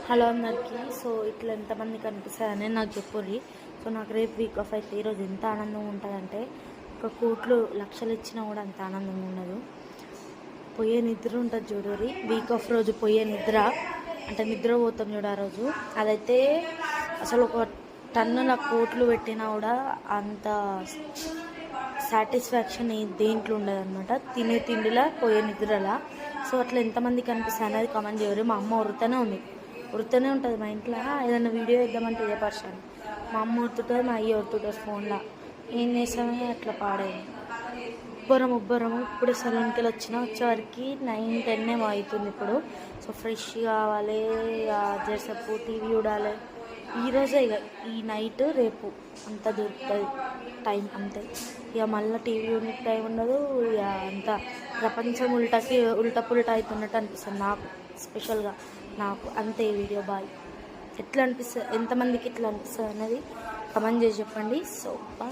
Hello అందరికీ. So ఇట్లా ఎంతమంది కనిపిస్తారని నాకు చెప్పుర్రి. సో నాకు రేపు వీక్ ఆఫ్ అయితే ఈరోజు ఎంత ఆనందంగా ఉంటుందంటే, ఒక కోట్లు లక్షలు ఇచ్చినా కూడా అంత ఆనందంగా ఉండదు. పోయే నిద్ర ఉంటుంది చూడరి, వీక్ ఆఫ్ రోజు పోయే నిద్ర అంటే నిద్ర పోతాం చూడ ఆ రోజు, అదైతే అసలు ఒక టన్నుల కోట్లు పెట్టినా కూడా అంత సాటిస్ఫాక్షన్ దేంట్లో ఉండదు అనమాట. తినే తిండిలా పోయే నిద్రలా. సో అట్లా ఎంతమంది కనిపిస్తుంది అనేది కామెంట్ చేయరు. మా అమ్మ ఉరుతూనే ఉంటుంది మా ఇంట్లో. ఏదైనా వీడియో ఇద్దామంటే ఇదే పర్సన్. మా అమ్మ ఉరుతుంటుంది, మా అయ్య ఉరుతుంటుంది ఫోన్లో. ఏం చేసామే అట్లా పాడేది. ఉబ్బరము ఇప్పుడు సలూన్కి వచ్చేవరకు 9-10 ఏమో అవుతుంది ఇప్పుడు. సో ఫ్రెష్ కావాలి, జెర్సప్పు టీవీ చూడాలి. ఈరోజే ఇక ఈ నైట్ రేపు అంత దొరుకుతుంది టైం అంతే. ఇక మళ్ళీ టీవీ యూనిట్ టైం ఉండదు. ఇక అంత ప్రపంచం ఉల్టా పుల్టా అవుతున్నట్టు అనిపిస్తుంది నాకు, స్పెషల్గా నాకు. అంతే ఈ వీడియో. బాయ్. ఎట్లా అనిపిస్తుంది, ఎంతమందికి ఇట్లా అనిపిస్తుంది అనేది కమెంట్ చేసి చెప్పండి. So bye.